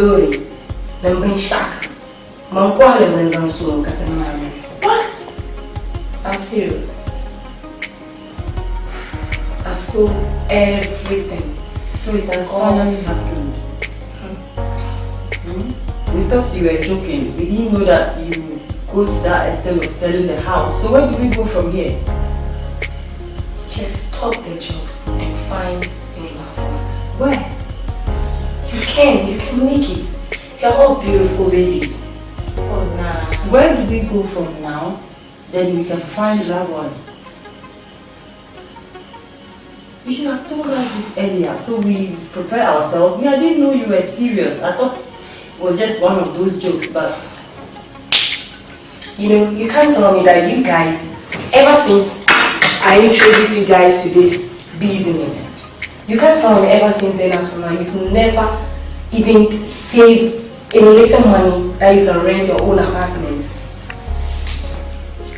Lori, then ben shock. Mom quality when I'm so what? I'm serious. I saw everything. So it has finally happened. We thought you were joking. We didn't know that you would go to that extent of selling the house. So where do we go from here? Just stop the job and find your loved ones. Where? You can make it. You're all beautiful babies. Oh nah. Where do we go from now? Then we can find loved ones. You should have told us this earlier so we prepare ourselves. I didn't know you were serious. I thought it was just one of those jokes, but you know, you can't tell me that you guys, ever since I introduced you guys to this business, you can't tell me ever since then up to now you've never even saved a little money that you can rent your own apartment.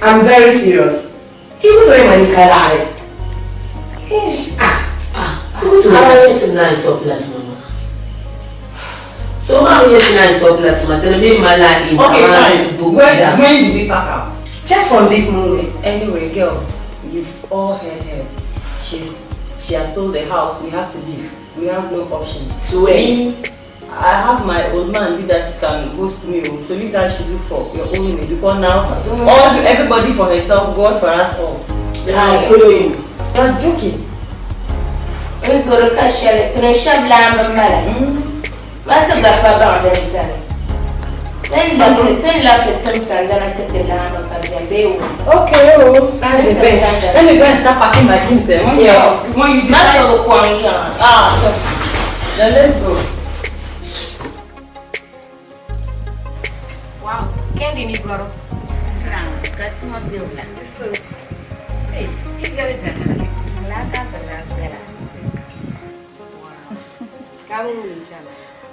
I'm very serious. People don't money can lie. I want to nice stop that, Mama. So how you nice stop that, Mama? Tell me my life in when do we pack out? Just from this moment. Anyway, girls, you've all heard her. She has sold the house. We have to leave. We have no option. So me, I have my old man that can host me. So you guys should look for your own way because now everybody for herself, God for us all. I follow you. You're joking. Let's go to Kashel, Trisha Blam and Madam. What about Baba and Sally? Then lock the things and then I take the lamb and the okay, oh, that's the best. Let me go and start packing my things there. When you decide, then let's go. Wow, candy me girl. That's not your plan. Hey, he's got it.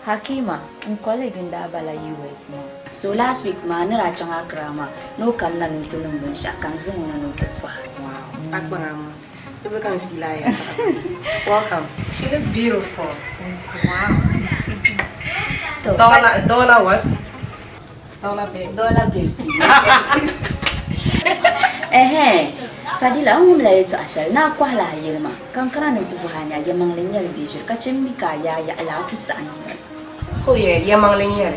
Hakima, colleague in Dabala US. So last week, man, I changa grammar, no come none to them shakan zoom and no wow. Akbarama. This is going to see liar. Welcome. She looks beautiful. Wow. Dollar what? Dollar babe. Dollar babe. Fadila umla to ashal na kwala yelma kankara ne tubuhanya yamang lenyal bijir kachimika ya ala pisan oh yeah yamang lenyal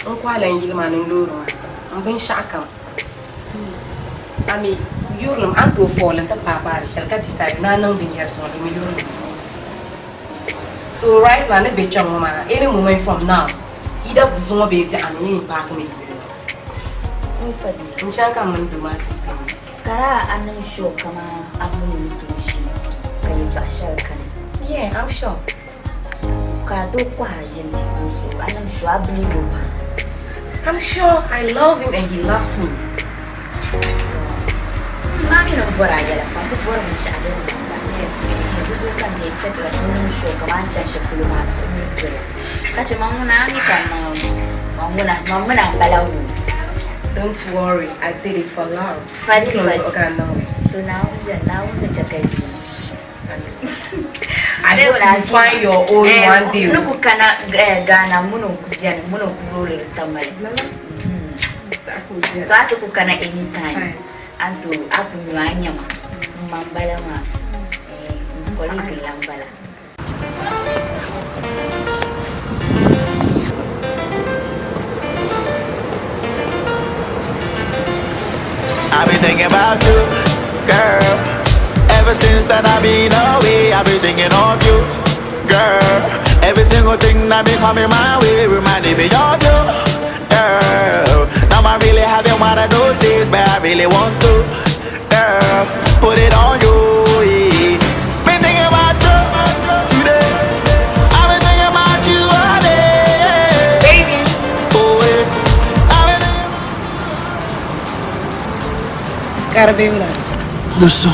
on kwala yelma no loro on ben shaka ami yurum anto folen ta papa shal ka decide na nang din yer so mi yurum so right now ne be chong ma any moment from now either buzuma be ti ani in park me oh fadi nchaka mun dumati Kara anong show kama amun tushi kayo to ashal kan. Yeah, I'm sure. Kado kwa yin so anong show abli I'm sure I love him and he loves me. Mami no bora yala pampu bora ni shabe na. Buzo kan ne check la anong show kama ancha shekulu maso ni bora. Kache manguna ami kan manguna balawu. Don't worry, I did it for love. Fadi okay, no. To now na jakai. I hope you find your own one day. Nuku kana gana muno kujana muno kurole tamale. So atu kukana anytime. Antu aku nyanya ma mambala ma koliki lambala. I've been thinking about you, girl. Ever since that I've been away, I've been thinking of you, girl. Every single thing that been coming my way reminding me of you, girl. Now I'm really having one of those days, but I really want to, girl. Put it on you, yeah. Been thinking about you today. I've been thinking about you all day, baby. Oh, yeah. Gotta be with her. Dosto.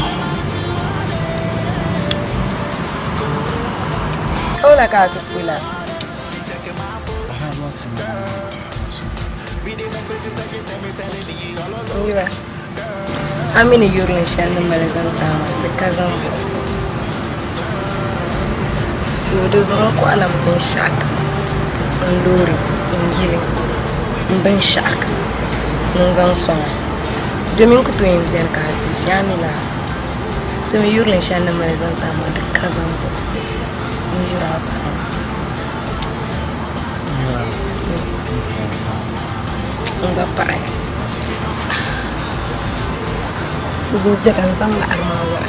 How like how to feel like? I have lots of Mira, I'm in a European channel because I'm busy. So there's no quality in shock. ndori injili mben shak nzan songa domin ku to yin zan ka zi famila to mi yurin shan na mai zan ta ma da kazan bokse in yura ka nga pa ay zo jakan zan na armawa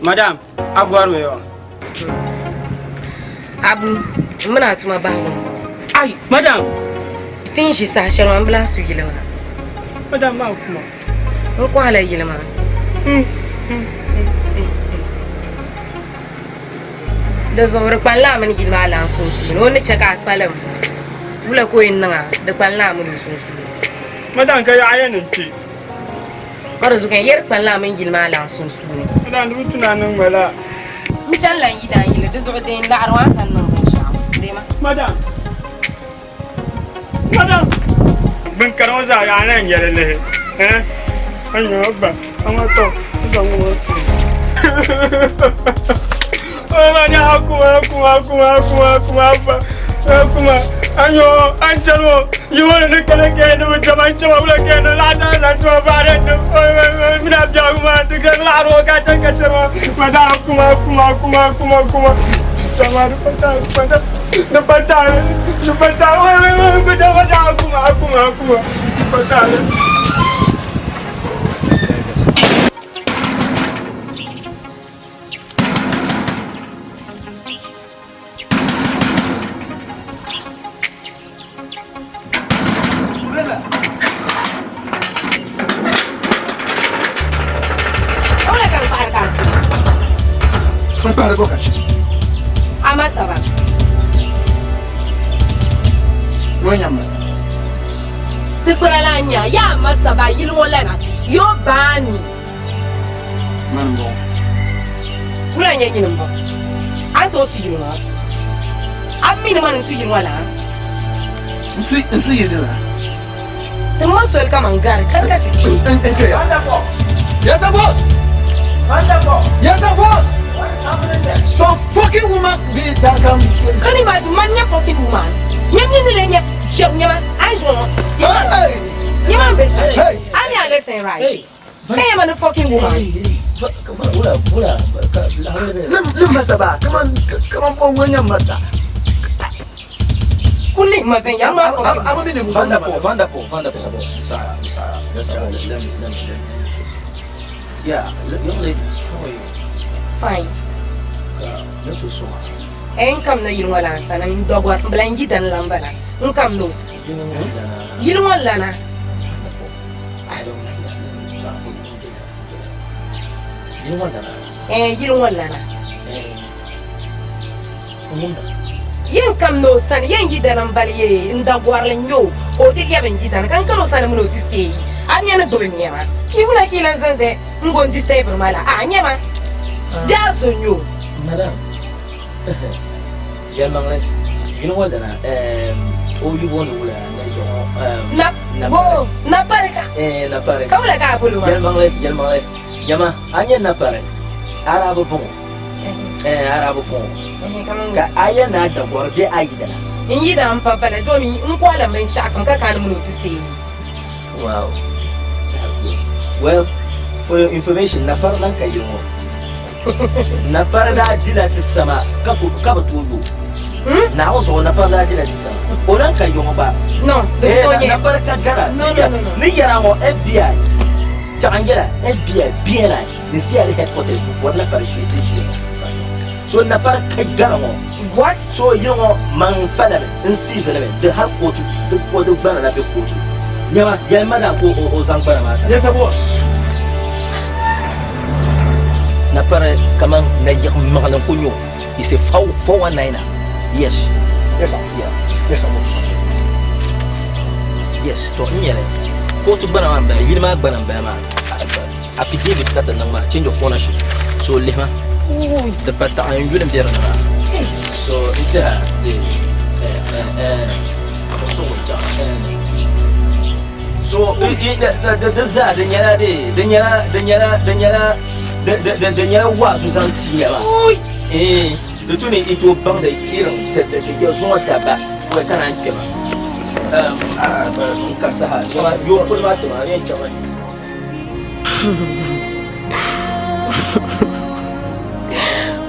Madam, agwar me yo. Abu, muna tuma ba. Ai, madam. Tin shi sa shan ambula su yilma. Madam ma kuma. Ko kwala yilma. Da zomar kwalla mun yilma la so su. No ne chaka salam. Bula ko yin nan da kwalla mun so su. Madam kai ayanin ci. Kada zukan yar kwalla mun yilma la so su ne. Madam du tunanin wala. Mutan lan yi da yile da zo da yin da arwan san nan ban sha. Dai ma. Madam. Madam. Bin karo za ya nan yare le. Anyo ba. Ama to. Ba mu. Oh madam kuma. Anyo anjalo. You want to get again with the mancho again. La to bare. Mina bjaguma de la ro ka tanga chama. Madam kuma. Tamar pata. No pata. Kuma. Pata. Amasta ba. Nonya master. Tikurala nya ya master ba yilwo lena. Yo bani. Mango. Kula nya ginum ba. Anto si yilwa. Amini man su yilwa la. Nsu yedela. The most welcome and gar karka ti. Enjoy. Wonderful. Yes, boss. Wonderful. Yes, boss. What is happening there? Some fucking woman be that come. Can you imagine man ya fucking woman? Nyanya nyama I want. Hey. Nyama be sha. Hey. I'm your left and right. Hey. Hey man fucking woman. Let master ba. Come on, Nonya master. Kuli ma ben ya ma fucking. I'm be the Wonderful, Sarah. Just let me. Yeah, young lady, how are you? Fine. Not too soon. Come na yilwa la sana ndogwa blan yidan lambala. Come no. You know what? Yilwa lana. I don't like that. You know what? Yilwa lana. Yen kam no san yen yidan ambali ndogwa la nyo. O te ya ben yidan kan kano sana mo notice anya na dobe nyama ki wala ki lan zanze ngondi stable mala nyama dia zonyo madam yel mangle you know what oh you want to na pareka na pareka ka wala ka bulu yel mangle yama anya na pare arabu pon arabu pon ka aya na da gorde ayida in yida am papala domi in kwala men shakam ka kan mu notice wow. Well, for your information, na parla kayo. Na parla dila tisama kabu tuyo. Na also na parla dila tisama. Orang kayo ba? No, na parla kagara. No. Ni yara mo FBI. Changera FBI BNI. ni si ali headquarters wala parachute shi so na par kai garamo What? so yongo man fada in season de har kotu de kotu bana na be kotu nyama ya mada ko o zang para mata Yes, boss. na para kaman na yak magalang kunyo is a 419 yes Yes, sir. yeah Yes, boss. yes to nyele kotu bana ma ba yilma bana ba ma affidavit kata nang ma change of ownership so lema the pata an yulim dera na so ita so the za da nyara wa su san tiya ba da tuni ito bang da kiran da ya zuwa ta ba wai kana kema ka sa yo kulma ta ma ne jama'a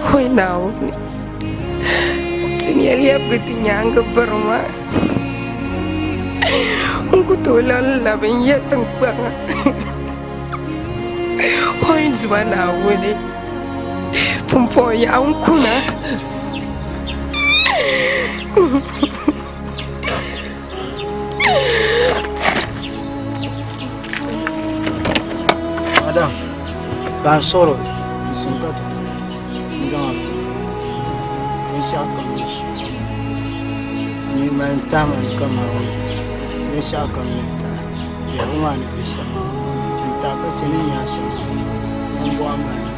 Hoi now. Dunia liap getinya angga berma. Aku tolan labin ya tengpang. Hoi zwana wede. Pumpo ya unkuna. Madam, ban soro sinkato. Nizama. Nishaka mishi. Ni mantama kama wewe. Nishaka mita. Ya umani bisha. Nitaka chini nyasha. Mungu amani.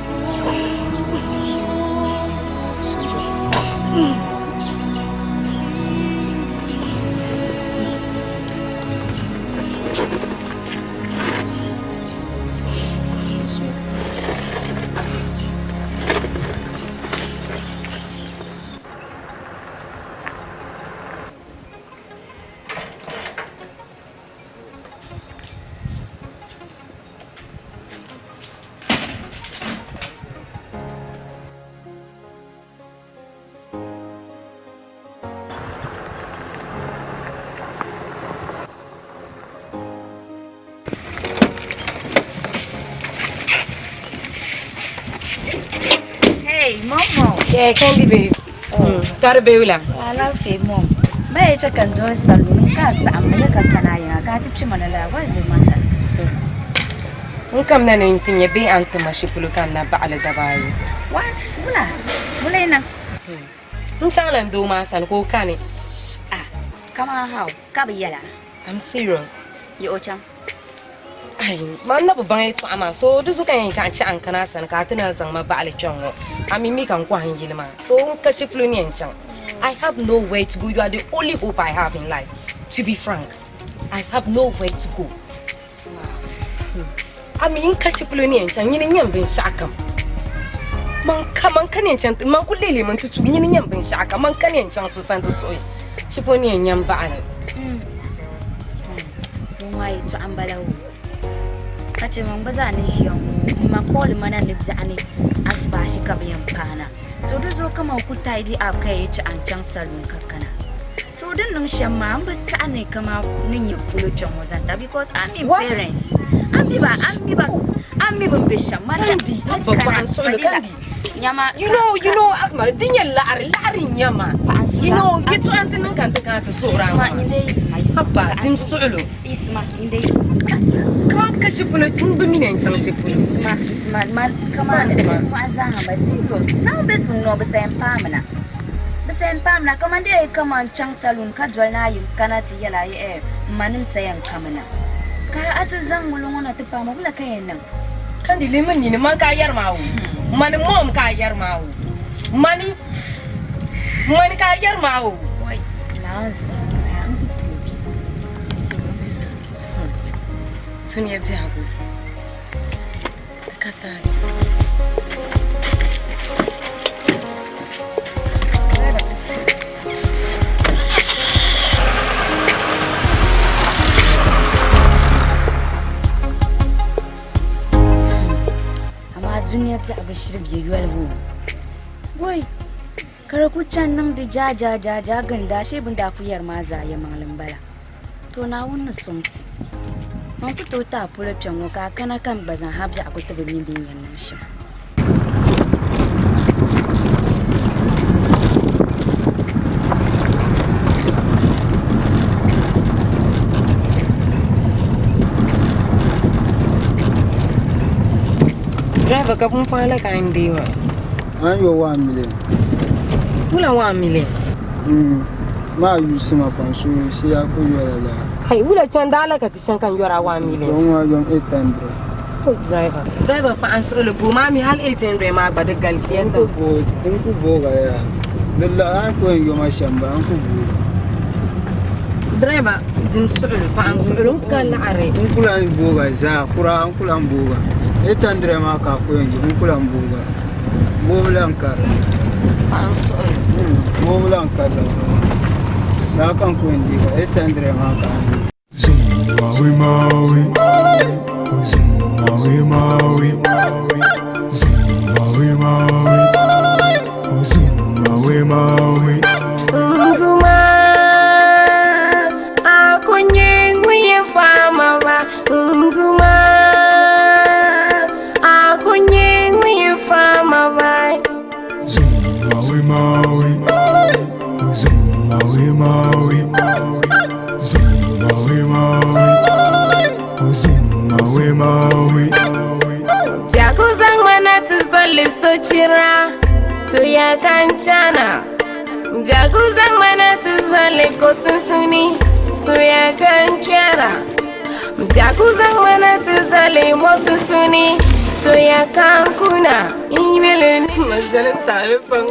Sinkato. Hey, Momo. Yeah, candy babe. Gotta be wila. I love you, Mom. May I check and do a saloon? Cause I'm like a canaya. Got it, Chimanala. What is the matter? Nkam na nintin ya be anto mashipulukan na baala dabayi. What? Wala na. Nchanglan do masan ko kani. Ah, come on, how? Kabiyala. I'm serious. You ochang. Ay, man na bang ito ama. So duso kan ci an kana san ka tana zang ma baala chongo. Ami mi kan kwa hingilma. So ka shipulu ni enchang. I have nowhere to go. You are the only hope I have in life. To be frank, I have nowhere to go. I mean, kashipulu ni enchang yini nyambe shakam. Man kan enchang man ko lele man tutu yini nyambe shaka man kan enchang so santo so. Shiponi nyamba ani. Why to ambalawo? Kace man baza ni shiyan ma call mana ni bzani asba shi kabiyan pana. So do zo kama ku tidy up kai ci an can salon kakkana. So din nan shamma an bata ne kama nin yi pulo jon wazanta because I'm in parents. Ami ban bishan mata Kandi babba an so kandi. Nyama You know Ahmed dinya lari nyama. You know get to antin kan ta so ran. Sabba dim su'ulu. Isma inde. Come kashipulu tun bi minen chang shipulu. Isma man kama ma zanga ba serious. Now this no ba sen pamna. Ba sen pamna kama dai kama chang salon ka jwalna yin kanati yala ye manim sayan kamana. Ka ata zangulun wana tupa mabula kayan nan. Kandi liman ni man ka yar mawu. Man mom ka yar mawu. Man ka yar mawu. Wai, lazim. Tuni yabdi hagu. Kata. Dunia pia abashir biyuwar hu boy kare ku can nan bi jaja ganda she bunda kuyar maza ya malam bala to na wannan somti On peut tout à pour le pion, car quand on a besoin de habiter à côté de l'Indien. Driver, kapun pala kain diwa. Ayo 1 million. Wula 1 million. Ma yusi ma konsu si ya ko yora la. Hey, wula chandala ka ti chankan yora 1 million. Don wa yon 800. Oh, driver pa an solo bu mami hal 800 ma gba de galsiyan ta Ko din ku boga ya. Dalla an ko yo ma shamba an ku bu. Driver dim solo pa an solo kala are. Kun kula boga za kura an kula boga. 800 ma ka ko yon kun kula boga. Bolan kar. Pa an solo. Bolan kar. Na kan ko ndi 800 ma ka. Maui Maui, Maui Maui, Maui Maui, Maui Maui. Nduma akunye nguye fama ba. Nduma akunye nguye fama ba. Maui Maui, Maui Maui, Maui Maui. Jakuzang mana tuzali sochira tuya kanchana. Jakuzang mana tuzali kosunsuni tuya kanchana. Jakuzang mana tuzali mosusuni tuya kankuna. Imelen majalan telefon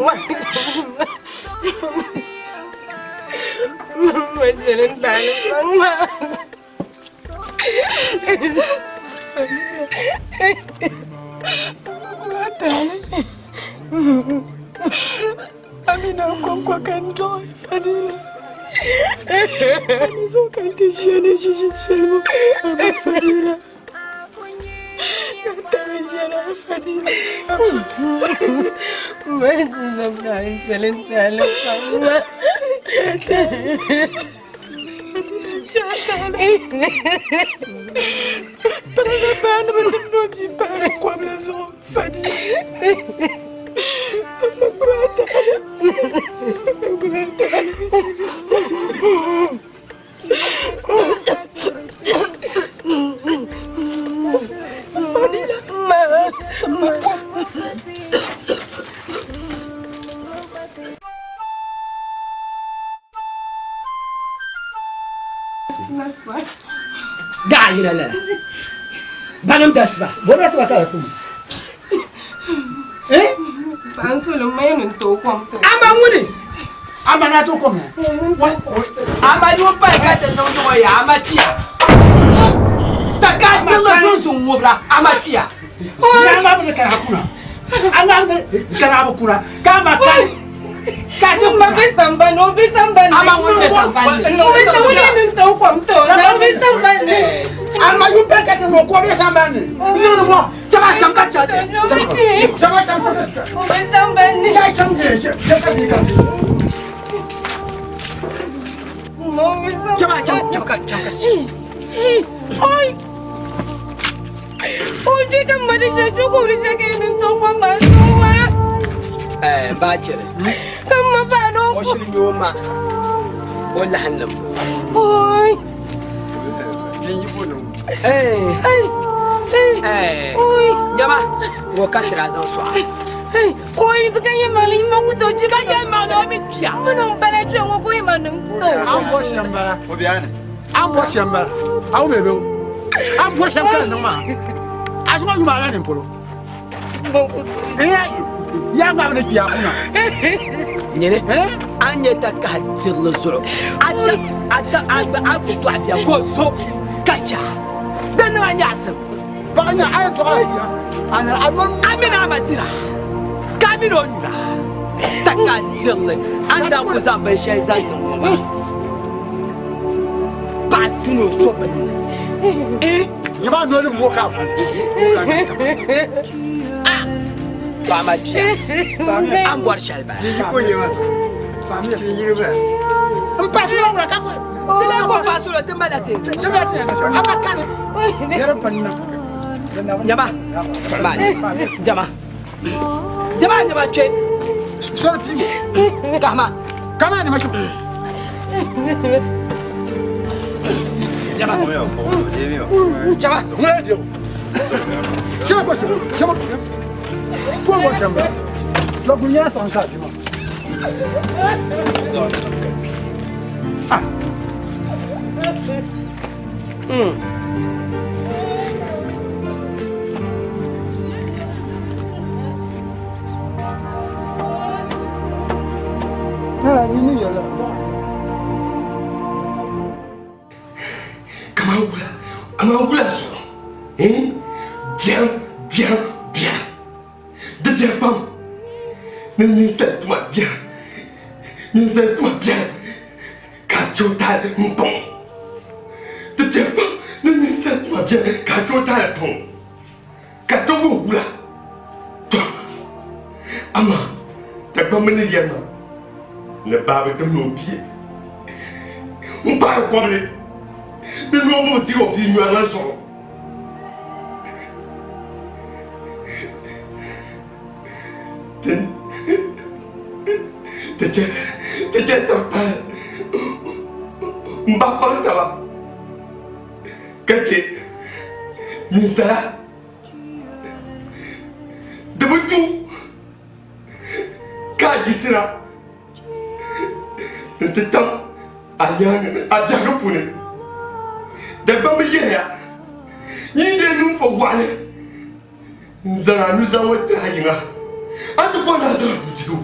majalan telefon Amina kwa kanjo Fadila. Amizo kantishane shishi selmo ama Fadila. Kantamijana Fadila. Majalan telefon. Para la banda no ci pare qua blason Fadi. Gari la la. Banam dasba. Bona sa ka ku. Fansolo mayun to kwamto. Amba nguni. Amba na to kom. Amba yo pa ka ta no no ya amatia. Ta ka ta la so mobra amatia. Ya ma ba ka hakuna. Ana ne kana ba kuna. Ka ma ka. Ka ti Ma be samba no be samba. Ama nguni samba. No be samba to kwamto. No be samba. Ama yu pe ka te mo ko be samba ni. Ni mo. Chama cham ka cha. Chama cham ka. No be samba ni. Ya cham ge. Ya ka ni ka. No be samba. Chama cham ka. Oi. Oi, fica marisha choko risha ke to kwama so wa. Bachere. Kama ba no. O shirin yo ma. Wala hanlam. Oi. Oi. Jama. Wo ka tira zan so. Oi, tu kan yema li mo ku to ji Ka ye ma no mi tia. mo no bala tu ngo ko yema no to. An bo shamba. Obiane. An bo shamba. Awu bebe. An bo shamba na ma. Asuma yu ma la ni polo. Ya ma ba ki akuna. Nyene. Anye ta ka tirlo zuro. Ata abu to abia ko so. Kacha. Dan na nyasem. Ba nya ay to abia. Ana anon Amina amatira. Kamino nyura. Ta ka tirle. Anda ko zamba shey zan. Ba tuno so ban. ya ba no ni mo ka. Ba dia. Am war shalba. Ni ko nyema. Famille fi yiri ba. Mpa fi la ka ko. Tele ko pasu lo tembalate. Tembalate na so. Amakane. Yero panna. Jama. Jama. Jama che. So ti. Kama ni macho. Jama. Jama. Ngala dio. Chama. Toi moi chama. Lo gunya sans ça, tu vois. Ah. Ah, ini ya lah. Comment vous la so? Hein? Bien. De bien pas. Ne sais-toi bien. Cachotal bon. De bien pas. Ne sais-toi bien. Cachotal bon. Cachogo là. Toi. Ama. T'as pas mené yama. Ne pas avec nos pieds. On parle quoi mais. Ne nous monter au pied nous à la zone. T'es pas Mbapang tawa Kache Nisara Debutu Kajisira Ntetam Adyaga pune Dabama yeya Yinde numfo wane Nzara nuzawa trayinga Atu kwa nazara mutiru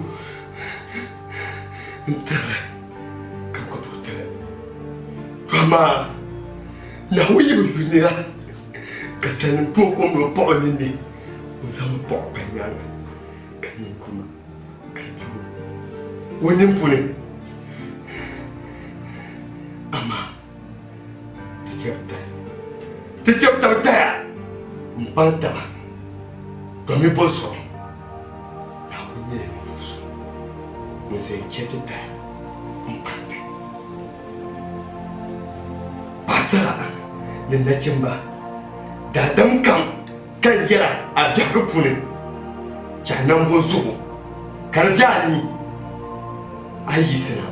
Ntere Kakoto tere Twama Yahu yibunira Kasana tuoko mlo po nini Nzawa po penyana Kanyikuma Kanyimu Wanye mpune Ama Tijabta Taya Mpantaba Kami boso Você chete tá mpante Pasa nenda chimba dadam kam kan yara abjaga pune janam bozu karjani ayisna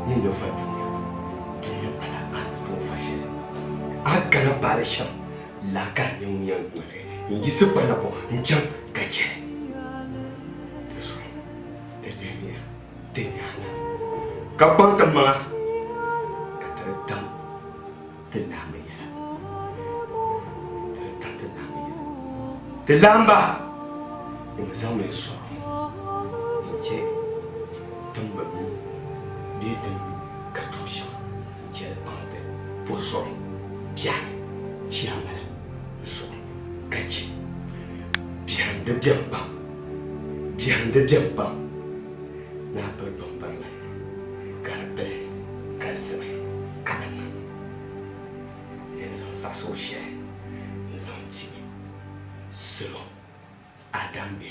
ni do fatu ni ala to fashe akana barasham la kan yung yisi pala ko ncham kache Kapang tema Kateretam Tenamia Telamba Yang sama so Inje Tembamu Bidem Katosha Inje Pante Poso Pian Chiama So Kachi Pian de Biambang Pian de Biambang Napa Bombang Garbe, Kasme, Kana. Ils ont s'associé, ils ont dit, selon Adam B.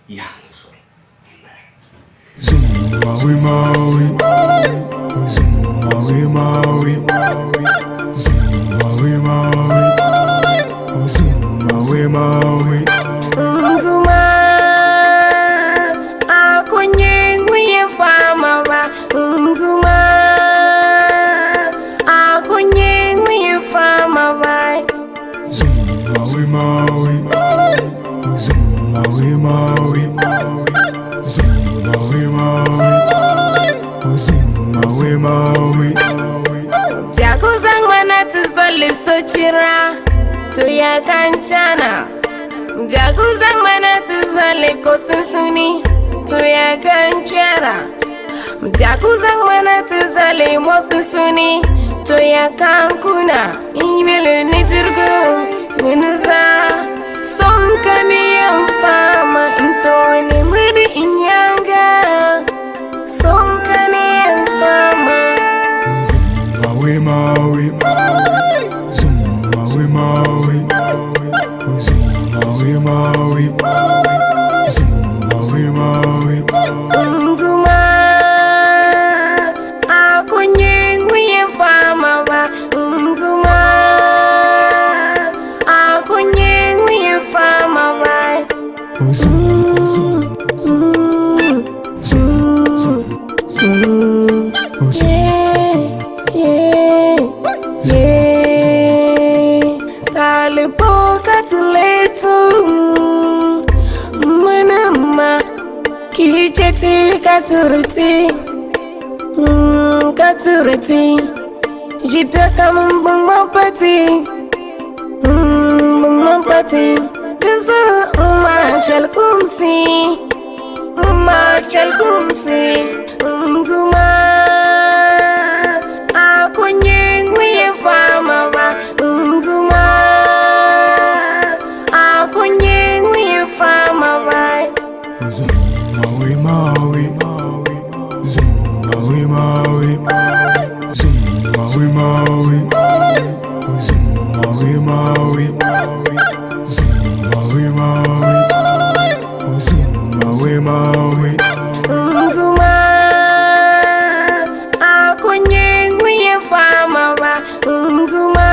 Yanson. Maui Maui, Maui Maui, Maui Maui, Maui Maui. Maui, Maui, Maui, Maui, Maui. Jakuzang manati zali sochira to ya kanchana. Jakuzang manati zali kosunsuni to ya kanchara. Jakuzang manati zali mosusuni to ya kankuna. Imele nitirgo. Nusa sonkani fama intoni mredi inyanga sonkani fama Maui Maui Maui Maui Maui Maui Maui Maui Nduma Katurati Jipta kama mbong pati Mbong pati Kisa Umar chal kumsi Mduma Ako nyengwe fama ba Mduma Ako nyengwe fama ba Maui Maui Maui Maui Maui Maui Maui Maui Maui Maui Maui Mduma Ako nyengwe fama ba Mduma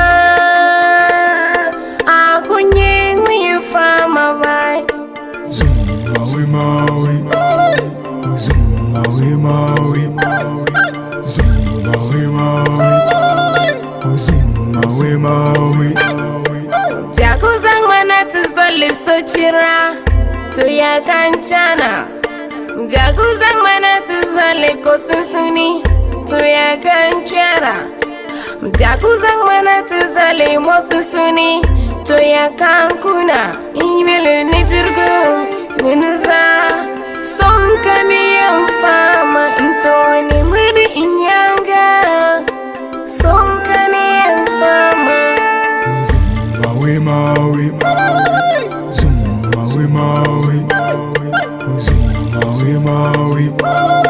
Ako nyengwe fama ba Maui Maui Maui Maui Maui Maui Jakuzang manati zali sochira Tuya kanchana Jakuzang manati zali kosusuni Tuya kanchara Jakuzang manati zali mosusuni Tuya kankuna Imele nitirgo Nunuza Sonkani yamfama Intoni mwidi inyanga Sonkani yamfama Maui Maui Maui Maui Maui Maui